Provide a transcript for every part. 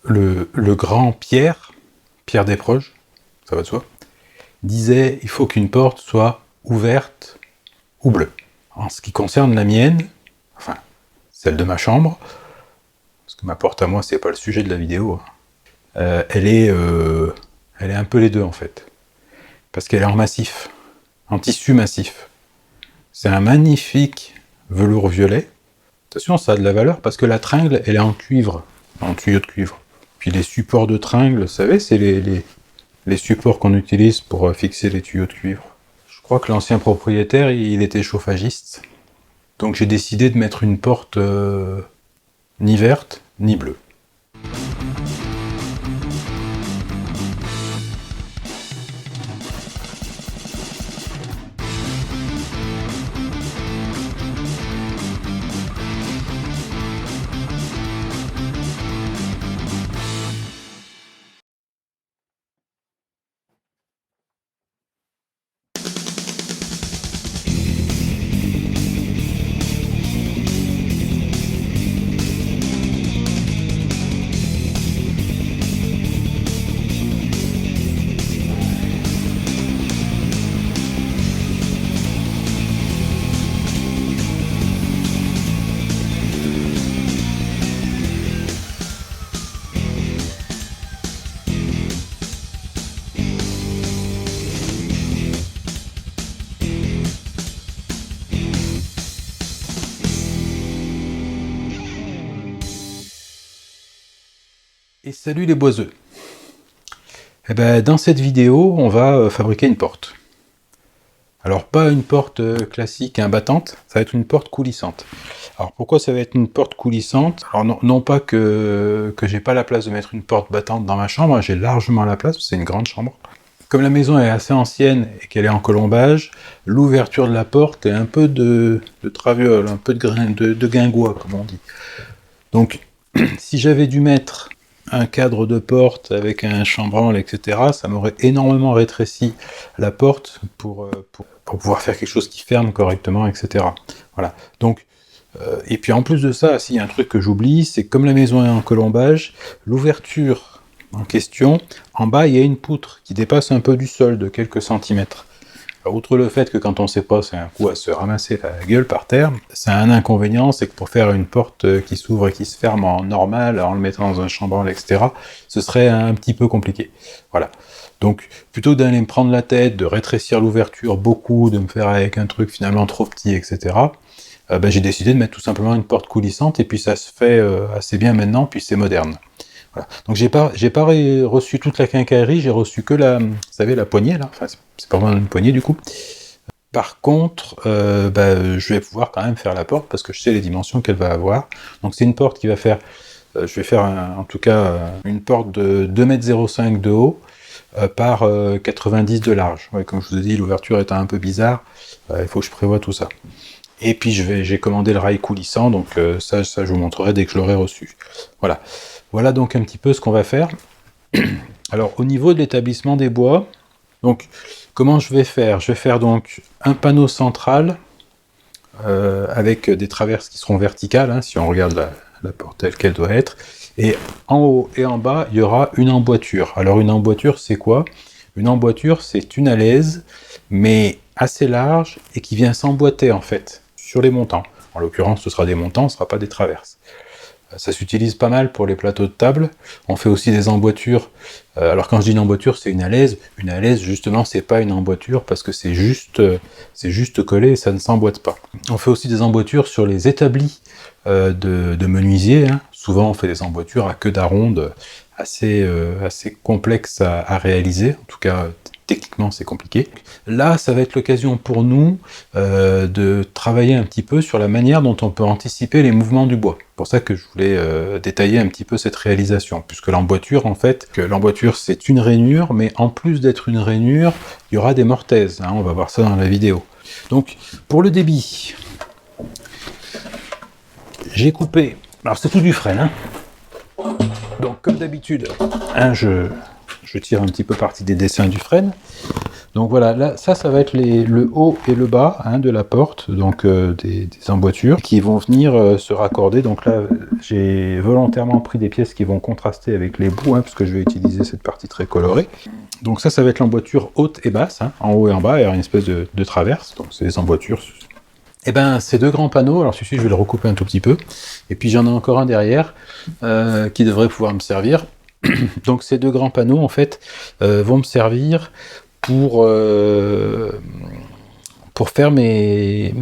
le grand Pierre Desproges, ça va de soi, disait il faut qu'une porte soit ouverte ou bleue. En ce qui concerne la mienne, enfin celle de ma chambre, parce que ma porte à moi c'est pas le sujet de la vidéo, elle est un peu les deux en fait, parce qu'elle est en massif, en tissu massif. C'est un magnifique velours violet. Attention, ça a de la valeur parce que la tringle elle est en cuivre, en tuyau de cuivre. Puis les supports de tringle, vous savez, c'est les supports qu'on utilise pour fixer les tuyaux de cuivre. Je crois que l'ancien propriétaire, il était chauffagiste. Donc j'ai décidé de mettre une porte ni verte, ni bleue. Et salut les boiseux. Eh ben, dans cette vidéo, on va fabriquer une porte. Alors pas une porte classique, battante, ça va être une porte coulissante. Alors pourquoi ça va être une porte coulissante? Alors non pas que j'ai pas la place de mettre une porte battante dans ma chambre, j'ai largement la place, c'est une grande chambre. Comme la maison est assez ancienne et qu'elle est en colombage, l'ouverture de la porte est un peu de traviole, un peu de guingois comme on dit. Donc si j'avais dû mettre un cadre de porte avec un chambranle, etc., ça m'aurait énormément rétréci la porte pour pouvoir faire quelque chose qui ferme correctement, etc. Voilà. Donc, et puis en plus de ça, s'il y a un truc que j'oublie, c'est que comme la maison est en colombage, l'ouverture en question, en bas, il y a une poutre qui dépasse un peu du sol de quelques centimètres. Alors, outre le fait que quand on sait pas, c'est un coup à se ramasser la gueule par terre, c'est un inconvénient, c'est que pour faire une porte qui s'ouvre et qui se ferme en normal, en le mettant dans un chambranle, etc., ce serait un petit peu compliqué. Voilà. Donc, plutôt que d'aller me prendre la tête, de rétrécir l'ouverture beaucoup, de me faire avec un truc finalement trop petit, etc., j'ai décidé de mettre tout simplement une porte coulissante, et puis ça se fait assez bien maintenant, puis c'est moderne. Voilà. Donc j'ai pas reçu toute la quincaillerie, j'ai reçu que vous savez, la poignée là, enfin c'est pas vraiment une poignée du coup. Par contre, je vais pouvoir quand même faire la porte parce que je sais les dimensions qu'elle va avoir. Donc c'est une porte qui va faire, je vais faire en tout cas une porte de 2,05 m de haut par 90 de large. Ouais, comme je vous ai dit, l'ouverture étant un peu bizarre, il faut que je prévoie tout ça. Et puis j'ai commandé le rail coulissant, donc ça je vous montrerai dès que je l'aurai reçu. Voilà. Voilà donc un petit peu ce qu'on va faire. Alors au niveau de l'établissement des bois, donc comment je vais faire? Je vais faire donc un panneau central avec des traverses qui seront verticales, hein, si on regarde la porte telle qu'elle doit être. Et en haut et en bas, il y aura une emboîture. Alors une emboîture, c'est quoi? Une emboîture, c'est une alaise, mais assez large et qui vient s'emboîter en fait sur les montants. En l'occurrence, ce sera des montants, ce ne sera pas des traverses. Ça s'utilise pas mal pour les plateaux de table. On fait aussi des emboîtures. Alors quand je dis une emboîture, c'est une alaise. Une alaise, justement, c'est pas une emboîture parce que c'est juste collé et ça ne s'emboîte pas. On fait aussi des emboîtures sur les établis de menuisier. Hein. Souvent, on fait des emboîtures à queue d'aronde assez complexes à réaliser. En tout cas, techniquement, c'est compliqué. Là, ça va être l'occasion pour nous de travailler un petit peu sur la manière dont on peut anticiper les mouvements du bois. C'est pour ça que je voulais détailler un petit peu cette réalisation, puisque l'emboîture, en fait, l'emboîture c'est une rainure, mais en plus d'être une rainure, il y aura des mortaises. Hein, on va voir ça dans la vidéo. Donc, pour le débit, j'ai coupé. Alors, c'est tout du frêne. Hein. Donc, comme d'habitude, hein, je tire un petit peu parti des dessins du frêne. Donc voilà, là, ça va être le haut et le bas hein, de la porte, donc des emboîtures qui vont venir se raccorder. Donc là, j'ai volontairement pris des pièces qui vont contraster avec les bouts, hein, parce que je vais utiliser cette partie très colorée. Donc ça va être l'emboîture haute et basse, hein, en haut et en bas, il y a une espèce de traverse, donc c'est des emboîtures. Et ben ces deux grands panneaux, alors celui-ci je vais le recouper un tout petit peu, et puis j'en ai encore un derrière qui devrait pouvoir me servir. Donc ces deux grands panneaux en fait vont me servir pour faire mes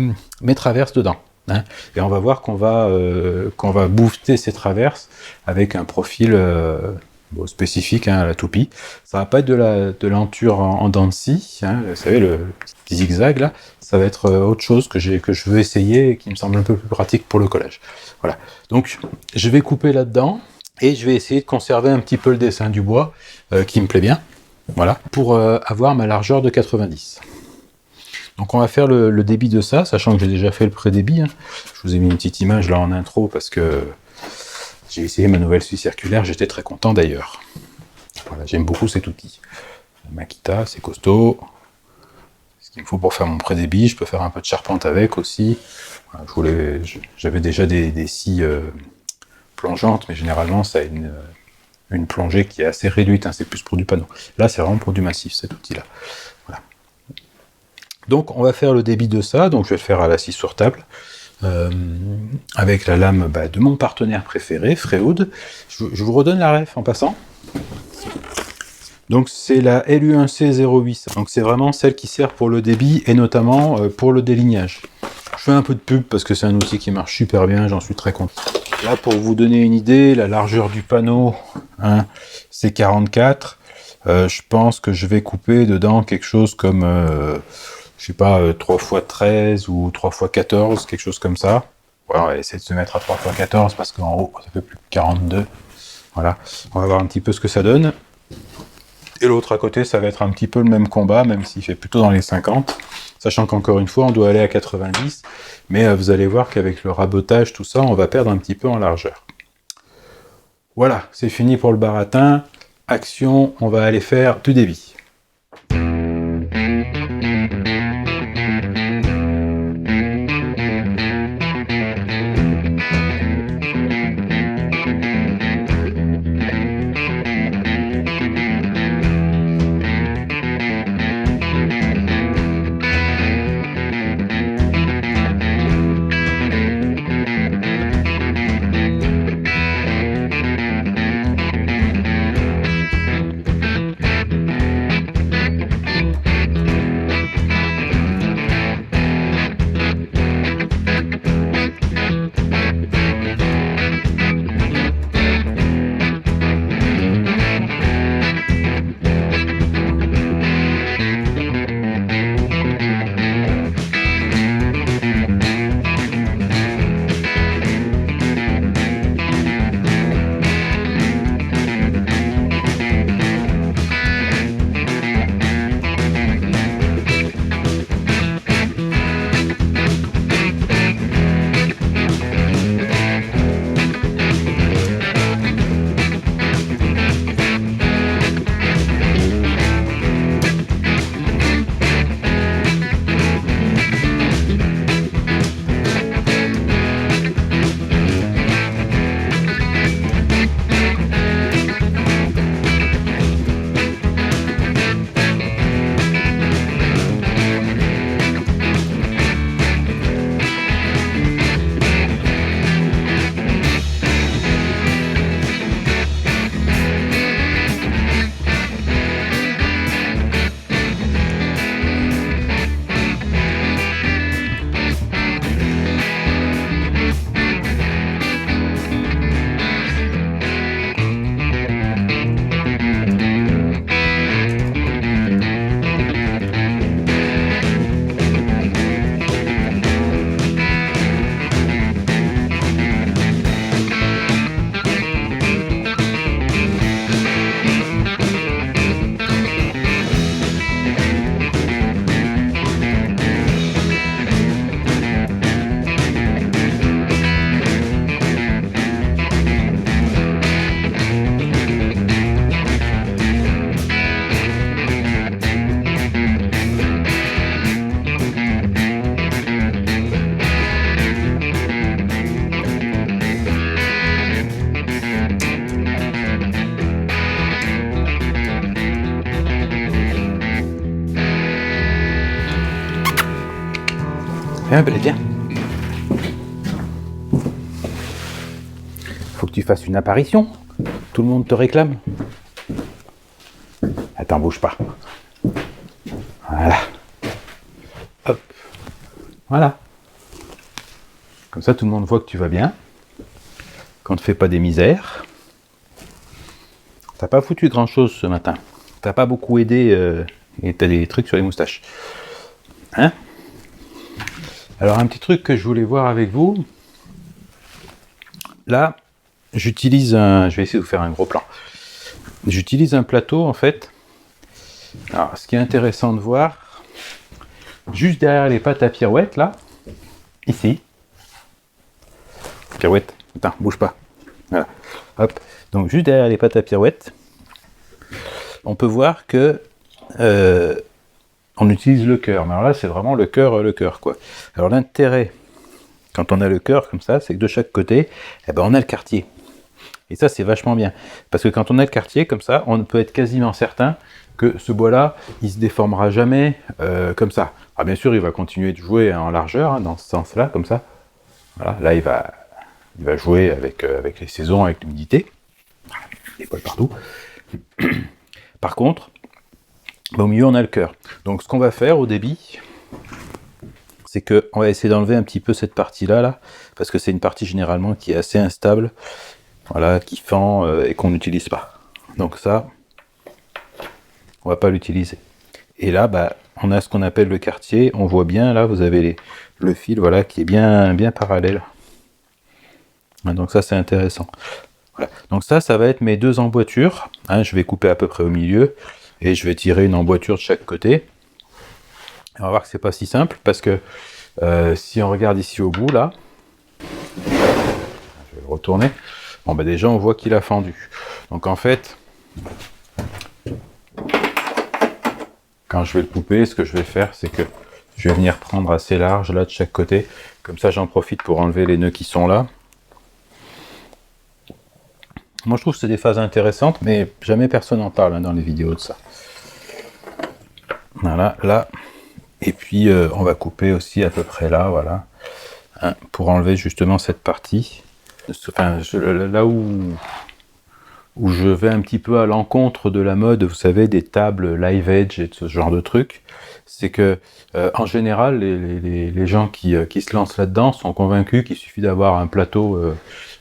traverses dedans. Hein. Et on va voir qu'on va booster ces traverses avec un profil spécifique hein, à la toupie. Ça va pas être de l'enture en dents de scie, hein, vous savez, le petit zigzag là, ça va être autre chose que je veux essayer et qui me semble un peu plus pratique pour le collage. Voilà. Donc je vais couper là-dedans et je vais essayer de conserver un petit peu le dessin du bois qui me plaît bien. Voilà, pour avoir ma largeur de 90. Donc on va faire le débit de ça, sachant que j'ai déjà fait le pré-débit. Hein. Je vous ai mis une petite image là en intro parce que j'ai essayé ma nouvelle scie circulaire, j'étais très content d'ailleurs. Voilà, j'aime beaucoup cet outil. Makita, c'est costaud. Ce qu'il me faut pour faire mon pré-débit, je peux faire un peu de charpente avec aussi. Voilà, j'avais déjà des scies plongeantes, mais généralement ça a une plongée qui est assez réduite, hein, c'est plus pour du panneau. Là, c'est vraiment pour du massif, cet outil-là. Voilà. Donc, on va faire le débit de ça, donc je vais le faire à la scie sur table, avec la lame de mon partenaire préféré, Freud. Je vous redonne la ref en passant. Donc, c'est la LU1C08, donc c'est vraiment celle qui sert pour le débit, et notamment pour le délignage. Je fais un peu de pub, parce que c'est un outil qui marche super bien, j'en suis très content. Là, pour vous donner une idée, la largeur du panneau, hein, c'est 44. Je pense que je vais couper dedans quelque chose comme, je sais pas, 3 x 13 ou 3 x 14, quelque chose comme ça. Voilà, on va essayer de se mettre à 3 x 14 parce qu'en haut, ça fait plus que 42. Voilà, on va voir un petit peu ce que ça donne. Et l'autre à côté, ça va être un petit peu le même combat, même s'il fait plutôt dans les 50. Sachant qu'encore une fois, on doit aller à 90. Mais vous allez voir qu'avec le rabotage, tout ça, on va perdre un petit peu en largeur. Voilà, c'est fini pour le baratin. Action, on va aller faire du débit. Viens, Belette, viens. Faut que tu fasses une apparition. Tout le monde te réclame. Attends, bouge pas. Voilà. Hop. Voilà. Comme ça, tout le monde voit que tu vas bien. Qu'on ne te fait pas des misères. T'as pas foutu grand chose ce matin. T'as pas beaucoup aidé et t'as des trucs sur les moustaches. Hein? Alors, un petit truc que je voulais voir avec vous. Là, j'utilise un... Je vais essayer de vous faire un gros plan. J'utilise un plateau, en fait. Alors, ce qui est intéressant de voir, juste derrière les pattes à pirouette, là, ici. Pirouette, attends, bouge pas. Voilà. Hop. Donc, juste derrière les pattes à pirouette, on peut voir que on utilise le cœur. Mais alors là, c'est vraiment le cœur, quoi. Alors, l'intérêt, quand on a le cœur comme ça, c'est que de chaque côté, eh ben, on a le quartier. Et ça, c'est vachement bien. Parce que quand on a le quartier comme ça, on peut être quasiment certain que ce bois-là, il se déformera jamais comme ça. Alors bien sûr, il va continuer de jouer en largeur, hein, dans ce sens-là, comme ça. Voilà, là, il va jouer avec les saisons, avec l'humidité. Des poils partout. Par contre, au milieu, on a le cœur. Donc, ce qu'on va faire au débit, c'est qu'on va essayer d'enlever un petit peu cette partie-là, là, parce que c'est une partie généralement qui est assez instable, voilà, qui fend et qu'on n'utilise pas. Donc ça, on va pas l'utiliser. Et là, bah, on a ce qu'on appelle le quartier. On voit bien, là, vous avez le fil, voilà, qui est bien parallèle. Donc ça, c'est intéressant. Voilà. Donc ça va être mes deux emboîtures. Hein, je vais couper à peu près au milieu et je vais tirer une emboîture de chaque côté. Et on va voir que c'est pas si simple parce que si on regarde ici au bout, là, je vais le retourner. Bon, bah déjà, on voit qu'il a fendu. Donc en fait, quand je vais le couper, ce que je vais faire, c'est que je vais venir prendre assez large là de chaque côté. Comme ça, j'en profite pour enlever les nœuds qui sont là. Moi, je trouve que c'est des phases intéressantes, mais jamais personne n'en parle hein, dans les vidéos de ça. Voilà, là. Et puis, on va couper aussi à peu près là, voilà. Hein, pour enlever justement cette partie. Enfin, là où je vais un petit peu à l'encontre de la mode, vous savez, des tables live edge et de ce genre de trucs, c'est que en général, les gens qui se lancent là-dedans sont convaincus qu'il suffit d'avoir un plateau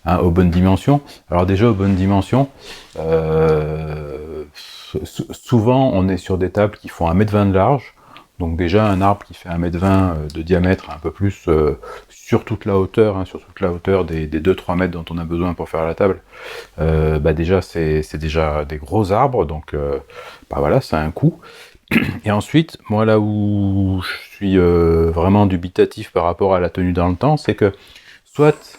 aux bonnes dimensions. Alors déjà, aux bonnes dimensions, souvent on est sur des tables qui font 1,20 m de large, donc déjà un arbre qui fait 1,20 m de diamètre, un peu plus sur toute la hauteur, hein, sur toute la hauteur des 2-3 mètres dont on a besoin pour faire la table, bah déjà c'est déjà des gros arbres, donc bah voilà, ça a un coût. Et ensuite, moi là où je suis vraiment dubitatif par rapport à la tenue dans le temps, c'est que soit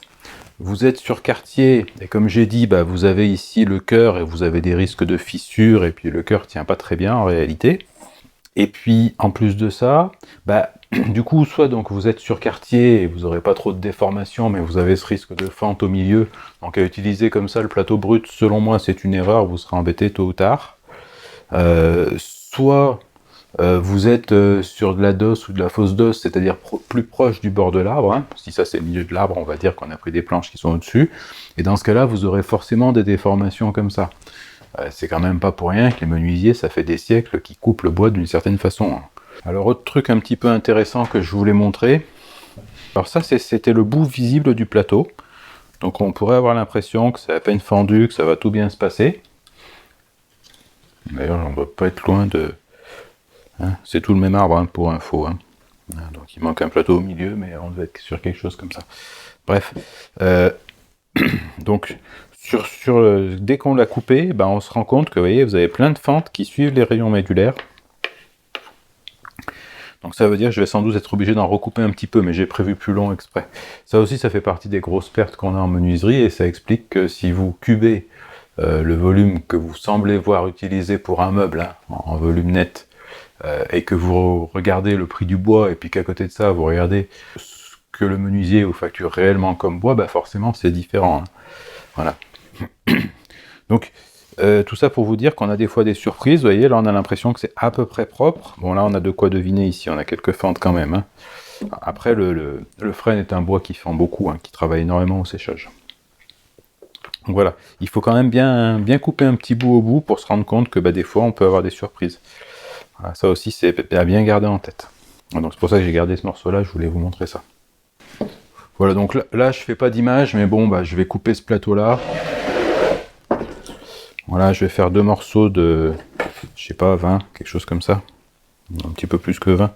vous êtes sur quartier, et comme j'ai dit, bah, vous avez ici le cœur et vous avez des risques de fissures, et puis le cœur tient pas très bien en réalité. Et puis, en plus de ça, bah, du coup, soit donc vous êtes sur quartier et vous n'aurez pas trop de déformation, mais vous avez ce risque de fente au milieu. Donc à utiliser comme ça le plateau brut, selon moi, c'est une erreur, vous serez embêté tôt ou tard. Soit vous êtes sur de la DOS ou de la fausse DOS, c'est-à-dire plus proche du bord de l'arbre. Hein. Si ça c'est le milieu de l'arbre, on va dire qu'on a pris des planches qui sont au-dessus. Et dans ce cas-là, vous aurez forcément des déformations comme ça. C'est quand même pas pour rien que les menuisiers, ça fait des siècles qu'ils coupent le bois d'une certaine façon. Hein. Alors autre truc un petit peu intéressant que je voulais montrer. Alors ça, c'était le bout visible du plateau. Donc on pourrait avoir l'impression que c'est à peine fendu, que ça va tout bien se passer. D'ailleurs, on ne doit pas être loin de... Hein, c'est tout le même arbre, hein, pour info. Hein. Donc il manque un plateau au milieu, mais on doit être sur quelque chose comme ça. Bref. Donc, dès qu'on l'a coupé, ben, on se rend compte que vous avez plein de fentes qui suivent les rayons médulaires. Donc ça veut dire que je vais sans doute être obligé d'en recouper un petit peu, mais j'ai prévu plus long exprès. Ça aussi, ça fait partie des grosses pertes qu'on a en menuiserie, et ça explique que si vous cubez le volume que vous semblez voir utilisé pour un meuble, hein, en volume net, et que vous regardez le prix du bois, et puis qu'à côté de ça, vous regardez ce que le menuisier vous facture réellement comme bois, bah forcément c'est différent. Hein. Voilà. Donc, tout ça pour vous dire qu'on a des fois des surprises. Vous voyez, là on a l'impression que c'est à peu près propre. Bon, là on a de quoi deviner ici, on a quelques fentes quand même. Hein. Après, le frêne est un bois qui fend beaucoup, hein, qui travaille énormément au séchage. Donc voilà, il faut quand même bien couper un petit bout au bout pour se rendre compte que des fois on peut avoir des surprises. Voilà, ça aussi c'est à bien garder en tête. Donc c'est pour ça que j'ai gardé ce morceau-là, je voulais vous montrer ça. Voilà, donc là je fais pas d'image, mais bon, je vais couper ce plateau-là. Voilà, je vais faire 2 morceaux de, je sais pas, 20, quelque chose comme ça. Un petit peu plus que 20,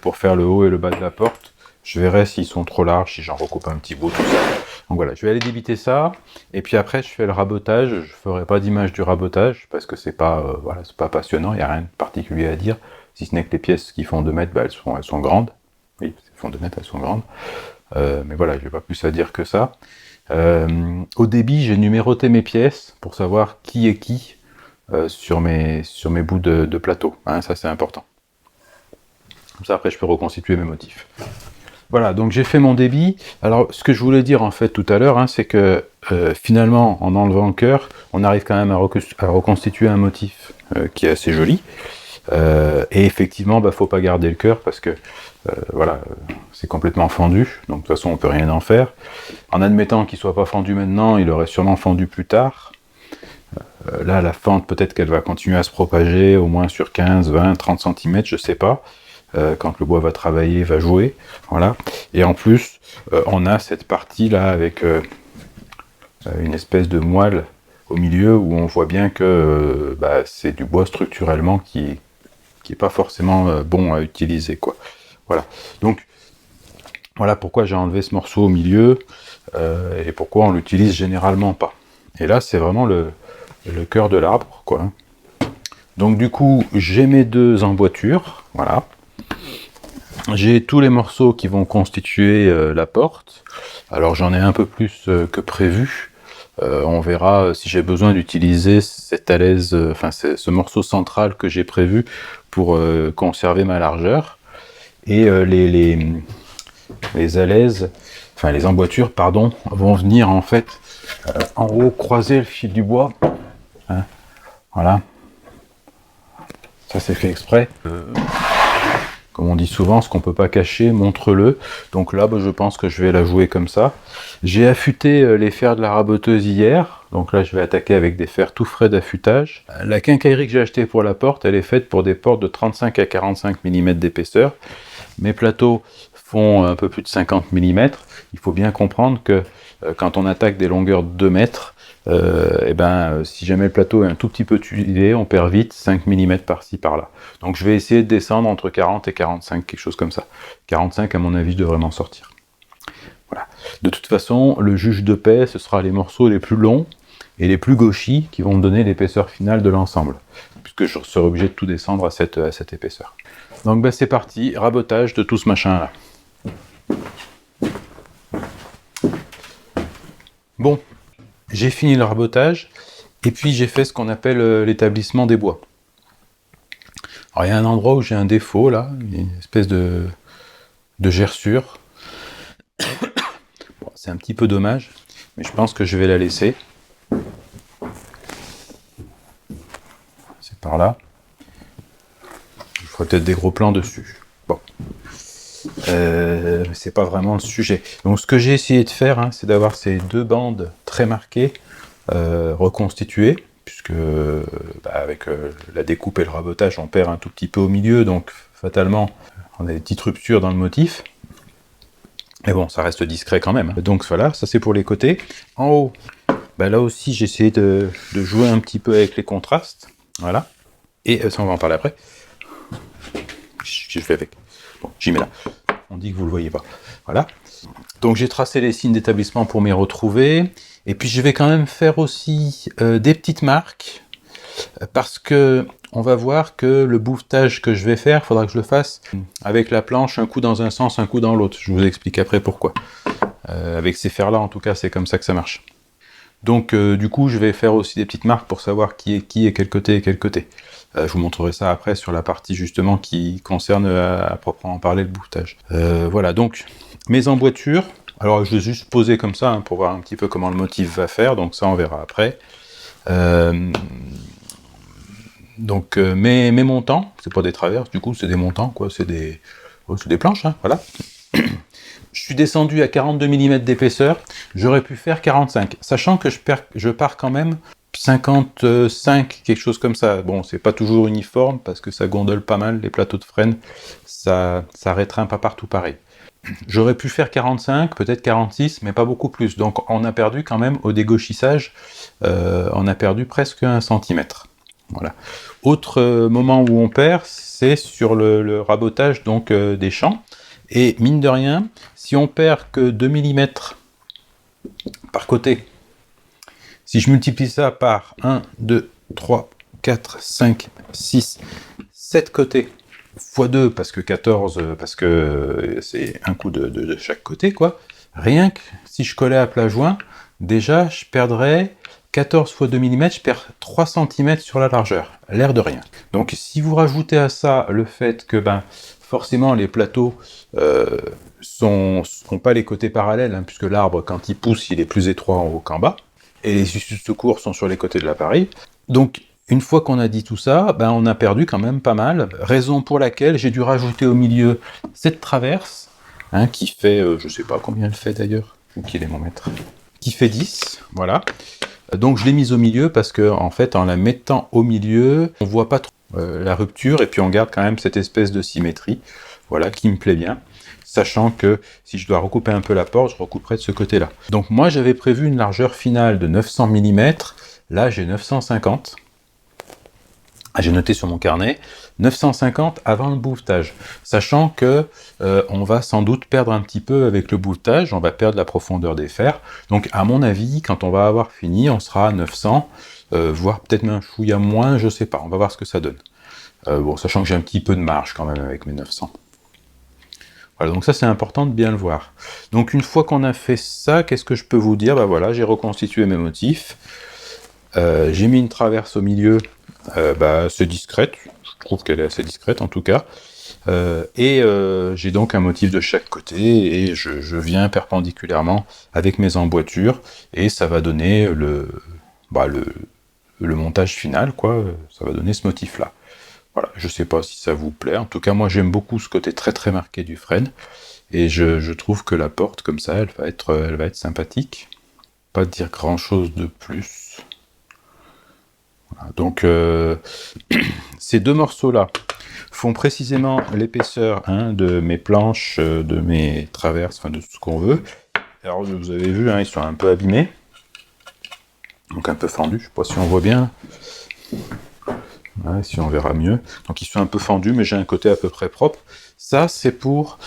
pour faire le haut et le bas de la porte. Je verrai s'ils sont trop larges, si j'en recoupe un petit bout, tout ça. Donc voilà, je vais aller débiter ça, et puis après je fais le rabotage. Je ferai pas d'image du rabotage, parce que c'est pas, voilà, c'est pas passionnant, il n'y a rien de particulier à dire, si ce n'est que les pièces qui font 2 mètres, elles sont grandes. Oui, elles font 2 mètres, elles sont grandes. Mais voilà, j'ai pas plus à dire que ça. Au débit, j'ai numéroté mes pièces, pour savoir qui est qui, sur mes bouts de plateau, hein, ça c'est important. Comme ça après je peux reconstituer mes motifs. Voilà, donc j'ai fait mon débit. Alors ce que je voulais dire en fait tout à l'heure, hein, c'est que finalement en enlevant le cœur, on arrive quand même à reconstituer un motif qui est assez joli. Et effectivement, faut pas garder le cœur parce que voilà, c'est complètement fendu, donc de toute façon on peut rien en faire. En admettant qu'il soit pas fendu maintenant, il aurait sûrement fendu plus tard. Là, la fente, peut-être qu'elle va continuer à se propager, au moins sur 15, 20, 30 cm, je sais pas. Quand le bois va travailler, va jouer. Voilà. Et en plus, on a cette partie-là avec une espèce de moelle au milieu où on voit bien que c'est du bois structurellement qui est pas forcément bon à utiliser, quoi. Voilà. Donc, voilà pourquoi j'ai enlevé ce morceau au milieu et pourquoi on l'utilise généralement pas. Et là, c'est vraiment le cœur de l'arbre, quoi. Donc du coup, j'ai mes 2 emboîtures, voilà. J'ai tous les morceaux qui vont constituer la porte. Alors j'en ai un peu plus que prévu. On verra si j'ai besoin d'utiliser cette alaise, ce morceau central que j'ai prévu pour conserver ma largeur. Et les alaises, les emboîtures, pardon, vont venir en fait en haut croiser le fil du bois. Hein, voilà. Ça c'est fait exprès. Comme on dit souvent, ce qu'on peut pas cacher, montre-le. Donc là, je pense que je vais la jouer comme ça. J'ai affûté les fers de la raboteuse hier. Donc là, je vais attaquer avec des fers tout frais d'affûtage. La quincaillerie que j'ai achetée pour la porte, elle est faite pour des portes de 35 à 45 mm d'épaisseur. Mes plateaux font un peu plus de 50 mm. Il faut bien comprendre que quand on attaque des longueurs de 2 mètres, si jamais le plateau est un tout petit peu tuilé, on perd vite 5 mm par-ci par-là. Donc je vais essayer de descendre entre 40 et 45, quelque chose comme ça. 45, à mon avis, je devrais m'en sortir. Voilà. De toute façon, le juge de paix, ce sera les morceaux les plus longs et les plus gauchis qui vont me donner l'épaisseur finale de l'ensemble, puisque je serai obligé de tout descendre à cette épaisseur. Donc c'est parti, rabotage de tout ce machin-là. Bon, j'ai fini le rabotage, et puis j'ai fait ce qu'on appelle l'établissement des bois. Alors il y a un endroit où j'ai un défaut, là, une espèce de gerçure. Bon, c'est un petit peu dommage, mais je pense que je vais la laisser. C'est par là. Je ferai peut-être des gros plans dessus. Bon. C'est pas vraiment le sujet. Donc ce que j'ai essayé de faire, c'est d'avoir ces 2 bandes très marquées, reconstituées, puisque avec la découpe et le rabotage, on perd un tout petit peu au milieu, donc fatalement, on a des petites ruptures dans le motif. Mais bon, ça reste discret quand même. Donc voilà, ça c'est pour les côtés. En haut, là aussi, j'ai essayé de jouer un petit peu avec les contrastes. Voilà. Et ça, on va en parler après. Je fais avec. Bon, j'y mets là. On dit que vous le voyez pas. Voilà. Donc j'ai tracé les signes d'établissement pour m'y retrouver. Et puis je vais quand même faire aussi des petites marques. Parce que on va voir que le bouvetage que je vais faire, il faudra que je le fasse avec la planche, un coup dans un sens, un coup dans l'autre. Je vous explique après pourquoi. Avec ces fers-là, en tout cas, c'est comme ça que ça marche. Donc du coup, je vais faire aussi des petites marques pour savoir qui est qui et quel côté est quel côté. Je vous montrerai ça après sur la partie justement qui concerne à proprement parler le bouvetage. Voilà, donc mes emboîtures. Alors je vais juste poser comme ça pour voir un petit peu comment le motif va faire, donc ça on verra après. Donc mes montants, c'est pas des traverses, du coup c'est des montants, quoi, c'est des Oh, c'est des planches, hein, voilà. Je suis descendu à 42 mm d'épaisseur, j'aurais pu faire 45, sachant que je pars quand même 55, quelque chose comme ça. Bon, c'est pas toujours uniforme, parce que ça gondole pas mal, les plateaux de freine, ça rétreint pas partout pareil. J'aurais pu faire 45, peut-être 46, mais pas beaucoup plus. Donc on a perdu quand même au dégauchissage, on a perdu presque 1 cm. Voilà. Autre moment où on perd, c'est sur le rabotage donc, des champs. Et mine de rien, si on perd que 2 mm par côté, si je multiplie ça par 1, 2, 3, 4, 5, 6, 7 côtés, x 2, parce que 14, parce que c'est un coup de chaque côté, quoi. Rien que si je collais à plat joint, déjà, je perdrais 14 x 2 mm, je perds 3 cm sur la largeur, l'air de rien. Donc si vous rajoutez à ça le fait que, forcément, les plateaux sont pas les côtés parallèles, hein, puisque l'arbre, quand il pousse, il est plus étroit en haut qu'en bas, et les issues de secours sont sur les côtés de l'appareil. Donc, une fois qu'on a dit tout ça, on a perdu quand même pas mal, raison pour laquelle j'ai dû rajouter au milieu cette traverse, hein, qui fait, je sais pas combien elle fait d'ailleurs, où qu'il est mon mètre, qui fait 10, voilà. Donc je l'ai mise au milieu parce que, en fait, en la mettant au milieu, on voit pas trop la rupture, et puis on garde quand même cette espèce de symétrie, voilà, qui me plaît bien, sachant que si je dois recouper un peu la porte, je recouperai de ce côté-là. Donc moi j'avais prévu une largeur finale de 900 mm, là j'ai 950, j'ai noté sur mon carnet, 950 avant le bouvetage, sachant que on va sans doute perdre un petit peu avec le bouvetage, on va perdre la profondeur des fers, donc à mon avis, quand on va avoir fini, on sera à 900, voire peut-être même un chouïa moins, je sais pas, on va voir ce que ça donne. Bon, sachant que j'ai un petit peu de marge quand même avec mes 900. Voilà, donc ça c'est important de bien le voir. Donc une fois qu'on a fait ça, qu'est-ce que je peux vous dire? Voilà, j'ai reconstitué mes motifs, j'ai mis une traverse au milieu, c'est discrète, je trouve qu'elle est assez discrète en tout cas, et j'ai donc un motif de chaque côté, et je viens perpendiculairement avec mes emboîtures, et ça va donner le montage final, quoi, ça va donner ce motif-là. Voilà, je sais pas si ça vous plaît, en tout cas moi j'aime beaucoup ce côté très très marqué du frêne, et je trouve que la porte comme ça, elle va être sympathique. Pas dire grand chose de plus. Voilà, donc ces deux morceaux-là font précisément l'épaisseur, hein, de mes planches, de mes traverses, enfin de tout ce qu'on veut. Alors vous avez vu, hein, ils sont un peu abîmés, donc un peu fendus, je sais pas si on voit bien. Ouais, si on verra mieux. Donc ils sont un peu fendus, mais j'ai un côté à peu près propre. Ça, c'est pour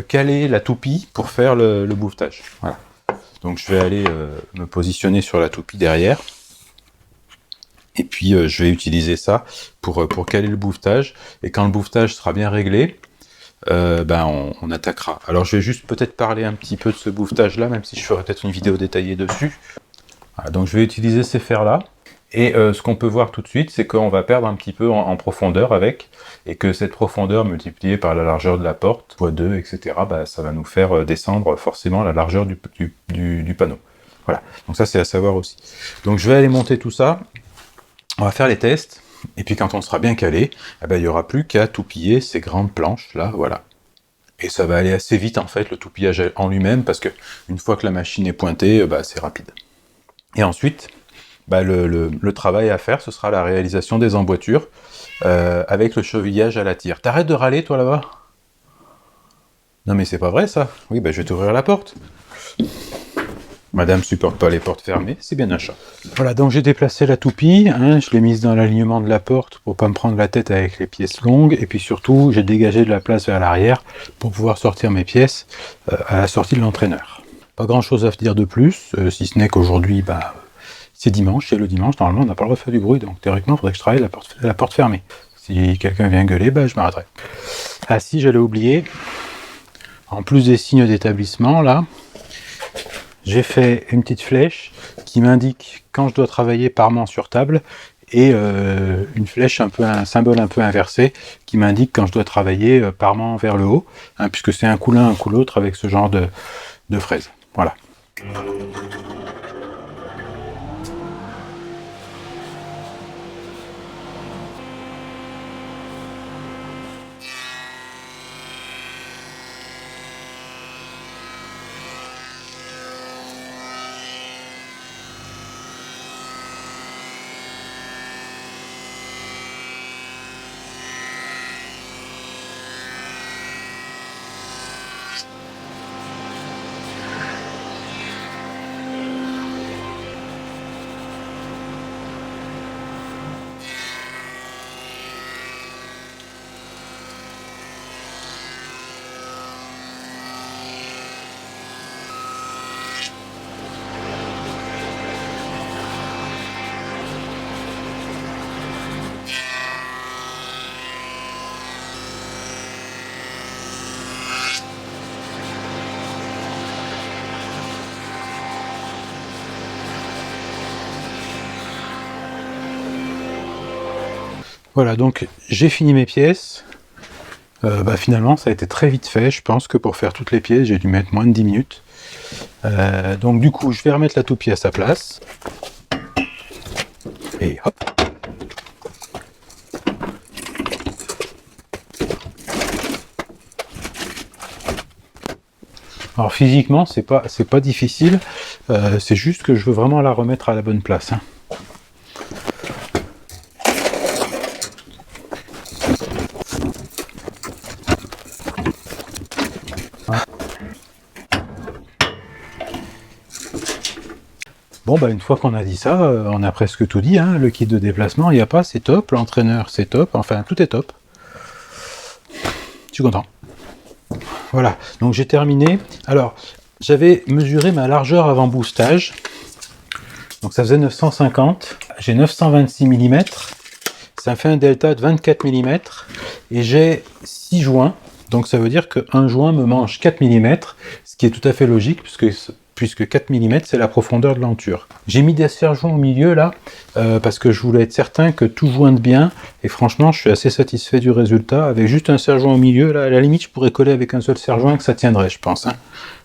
caler la toupie pour faire le bouvetage. Voilà. Donc je vais aller me positionner sur la toupie derrière. Et puis je vais utiliser ça pour caler le bouvetage. Et quand le bouvetage sera bien réglé, on attaquera. Alors je vais juste peut-être parler un petit peu de ce bouvetage-là, même si je ferai peut-être une vidéo détaillée dessus. Voilà, donc je vais utiliser ces fers-là. Et ce qu'on peut voir tout de suite, c'est qu'on va perdre un petit peu en profondeur avec, et que cette profondeur multipliée par la largeur de la porte, x2, etc., ça va nous faire descendre forcément la largeur du panneau. Voilà, donc ça c'est à savoir aussi. Donc je vais aller monter tout ça, on va faire les tests, et puis quand on sera bien calé, il n'y aura plus qu'à toupiller ces grandes planches là, voilà. Et ça va aller assez vite en fait, le toupillage en lui-même, parce que une fois que la machine est pointée, c'est rapide. Et ensuite, le travail à faire, ce sera la réalisation des emboîtures avec le chevillage à la tire. T'arrêtes de râler, toi, là-bas? Non, mais c'est pas vrai, ça. Oui, je vais t'ouvrir la porte. Madame supporte pas les portes fermées, c'est bien un chat. Voilà, donc j'ai déplacé la toupie, hein, je l'ai mise dans l'alignement de la porte pour pas me prendre la tête avec les pièces longues, et puis surtout, j'ai dégagé de la place vers l'arrière pour pouvoir sortir mes pièces à la sortie de l'entraîneur. Pas grand-chose à dire de plus, si ce n'est qu'aujourd'hui, c'est dimanche, et le dimanche, normalement, on n'a pas le droit de faire du bruit, donc théoriquement, il faudrait que je travaille la porte fermée. Si quelqu'un vient gueuler, je m'arrêterai. Ah si, j'allais oublier, en plus des signes d'établissement, là, j'ai fait une petite flèche qui m'indique quand je dois travailler parement sur table, et une flèche, un symbole un peu inversé, qui m'indique quand je dois travailler parement vers le haut, hein, puisque c'est un coup l'un, un coup l'autre avec ce genre de fraise. Voilà. Voilà, donc j'ai fini mes pièces. Finalement, ça a été très vite fait. Je pense que pour faire toutes les pièces, j'ai dû mettre moins de 10 minutes. Donc du coup, je vais remettre la toupie à sa place. Et hop. Alors physiquement, c'est pas difficile. C'est juste que je veux vraiment la remettre à la bonne place, hein. Bon, une fois qu'on a dit ça, on a presque tout dit, hein. Le kit de déplacement, il n'y a pas, c'est top. L'entraîneur, c'est top. Enfin, tout est top. Je suis content. Voilà, donc j'ai terminé. Alors, j'avais mesuré ma largeur avant boostage. Donc ça faisait 950. J'ai 926 mm. Ça fait un delta de 24 mm. Et j'ai 6 joints. Donc ça veut dire qu'un joint me mange 4 mm. Ce qui est tout à fait logique, puisque 4 mm, c'est la profondeur de l'enture. J'ai mis des serre-joints au milieu, là, parce que je voulais être certain que tout jointe bien, et franchement, je suis assez satisfait du résultat. Avec juste un serre-joint au milieu, là, à la limite, je pourrais coller avec un seul serre-joint, que ça tiendrait, je pense, hein.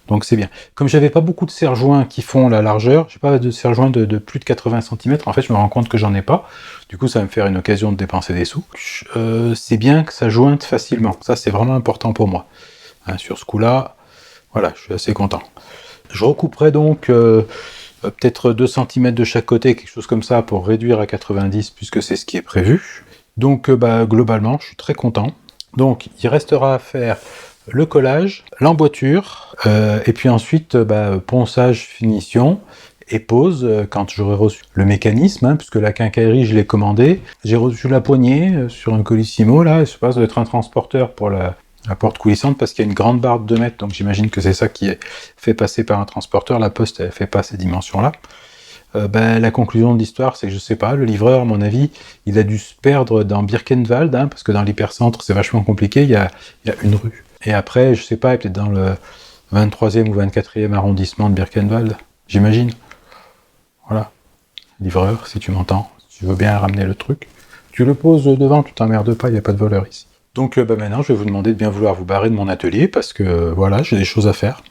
Donc c'est bien. Comme j'avais pas beaucoup de serre-joints qui font la largeur, j'ai pas de serre-joints de plus de 80 cm, en fait, je me rends compte que j'en ai pas. Du coup, ça va me faire une occasion de dépenser des sous. C'est bien que ça jointe facilement. Ça, c'est vraiment important pour moi. Hein, sur ce coup-là, voilà, je suis assez content. Je recouperai donc peut-être 2 cm de chaque côté, quelque chose comme ça, pour réduire à 90, puisque c'est ce qui est prévu. Donc globalement, je suis très content. Donc il restera à faire le collage, l'emboîture, et puis ensuite ponçage, finition, et pose quand j'aurai reçu le mécanisme, hein, puisque la quincaillerie, je l'ai commandé. J'ai reçu la poignée sur un Colissimo, là, je pense d'être un transporteur pour la porte coulissante, parce qu'il y a une grande barre de 2 mètres, donc j'imagine que c'est ça qui est fait passer par un transporteur. La Poste, elle fait pas ces dimensions-là. La conclusion de l'histoire, c'est que je sais pas, le livreur, à mon avis, il a dû se perdre dans Birkenwald, hein, parce que dans l'hypercentre, c'est vachement compliqué, il y a une rue. Et après, je sais pas, peut-être dans le 23e ou 24e arrondissement de Birkenwald, j'imagine. Voilà. Livreur, si tu m'entends, si tu veux bien ramener le truc, tu le poses devant, tu t'emmerdes pas, il n'y a pas de voleur ici. Donc maintenant, je vais vous demander de bien vouloir vous barrer de mon atelier, parce que voilà, j'ai des choses à faire.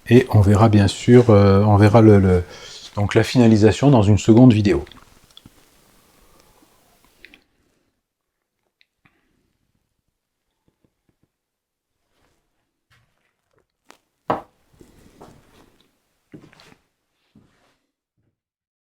Et on verra bien sûr, donc la finalisation dans une seconde vidéo.